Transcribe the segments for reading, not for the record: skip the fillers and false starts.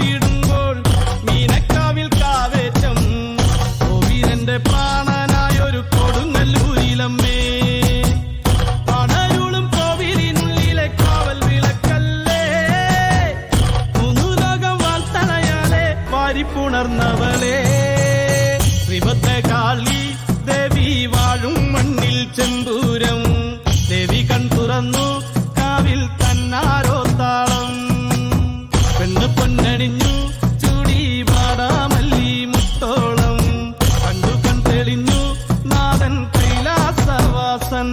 കാത്തിടുമ്പോൾ മീനക്കാവിൽ കാവേറ്റം കോവിലന്റെ പ്രാണനായൊരു കൊടുങ്ങല്ലൂരിലമ്മേ പടരുളും കോവിലിനുള്ളിലെ കാവൽ വിളക്കല്ലേ മൂന്നു ലോകം വാൾത്തണയാലെ വാരിപ്പുണർന്നവളെ ശ്രീഭദ്രകാളി ദേവി വാഴും മണ്ണിൽ ചെമ്പൂരം ദേവി കൺ തുറന്നു കാവിൽ തന്നാരോ താളം പെണ്ണ് പൊന്നണിഞ്ഞു ചൂടി വാടാമല്ലി മുത്തോളം കണ്ടു കൺ തെളിഞ്ഞു നാഥൻ കൈലാസവാസൻ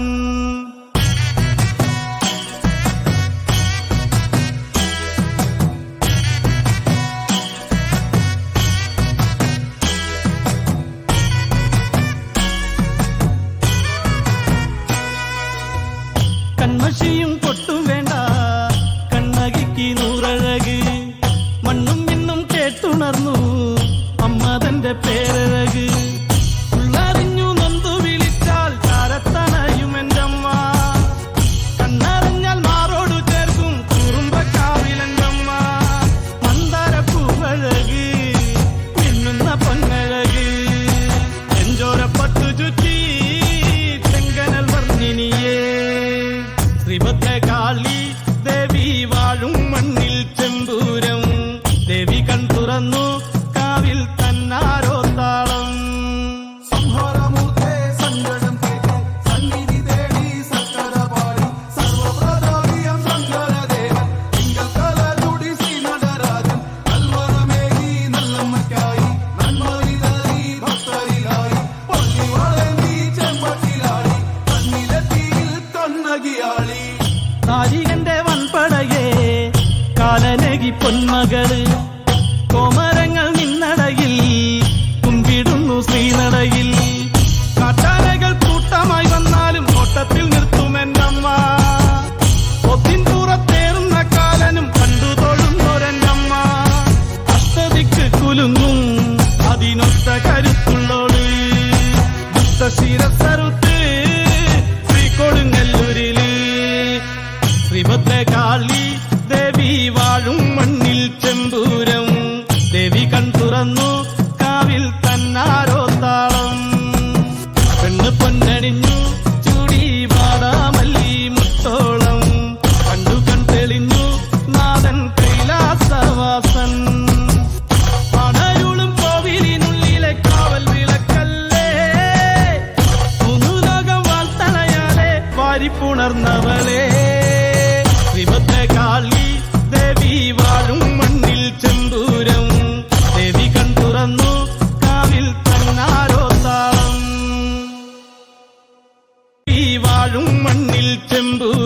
കൺമഷിയും പൊട്ടും വേണ്ട കണ്ണകിക്ക് നൂറഴക് മണ്ണും മിന്നും കേട്ടുണർന്നു അമ്മ തന്റെ പേരഴക് ഉള്ളറിഞ്ഞു നൊന്തു വിളിച്ചാൽ ചാരത്തണയും എന്റമ്മ കണ്ണറിഞ്ഞാൽ മാറോടു ചേർക്കും കുറുമ്പക്കാവിലെന്തമ്മ മന്ദാരപ്പൂവഴക് മിന്നുന്ന പൊന്നഴക് എഞ്ചോരപ്പട്ടു ചുറ്റി ചെങ്കനൽ വർണ്ണിനിയേ ശ്രീഭദ്രകാളി ദേവി വാഴും മണ്ണിൽ ചെമ്പൂരം ദേവി കൺ തുറന്നു കാവിൽ തന്നാരോ താളം സംഹാരമൂർത്തേ സങ്കടം കേട്ട് സന്നിധി തേടി സക്കര പാടി സർവപ്രതാപിയം ശങ്കരദേവൻ തിങ്കൾ കലതുടി ശ്രീ നടരാജൻ കൽവറമേകി നല്ലമ്മയ്ക്കായി നന്മരിതറി ഭക്തരിലായി പൊള്ളി വളർന്നി ചെമ്പട്ടിലാടി കണ്ണിലെത്തിയിൽ കണ്ണകിയാളി താരികന്റെ വൻപടയെ കാലനകി പൊന്മകള് കോമരങ്ങൾ നിന്നടയിൽ കുമ്പിടുന്നു ശ്രീനടയിൽ കാട്ടാനകൾ കൂട്ടമായി വന്നാലും ഓട്ടത്തിൽ നിർത്തുമെന്നമ്മ ഒത്തിൻ പുറത്തേറുന്ന കാലനും കണ്ടു തൊഴുന്നൊരെന്നമ്മ അഷ്ടദിക്ക് കുലുങ്ങും അതിനൊത്ത കരുത്തുള്ളോട് ദുഷ്ടശിരസറുത്ത് ശ്രീകൊടുങ്ങല്ലൂരില് ശ്രീഭദ്രകാളി ദേവി വാഴും മണ്ണിൽ ചെമ്പൂരം ദേവി കൺ തുറന്നു കാവിൽ തന്നാരോ താളം പെണ്ണ് പൊന്നണിഞ്ഞു ചൂടി വാടാമല്ലി മുത്തോളം കണ്ടു കൺ തെളിഞ്ഞു നാഥൻ കൈലാസവാസൻ പടരുളും കോവിലിനുള്ളിലെ കാവൽ വിളക്കല്ലേ മൂന്നു ലോകം വാൾത്തണയാലെ വാരിപ്പുണർന്നവളെ ശ്രീഭദ്രകാളി ദേവി വാഴും മണ്ണിൽ ചെമ്പൂരം ദേവി കൺ തുറന്നു കാവിൽ തന്നാരോ താളം വാഴും മണ്ണിൽ ചെമ്പൂരം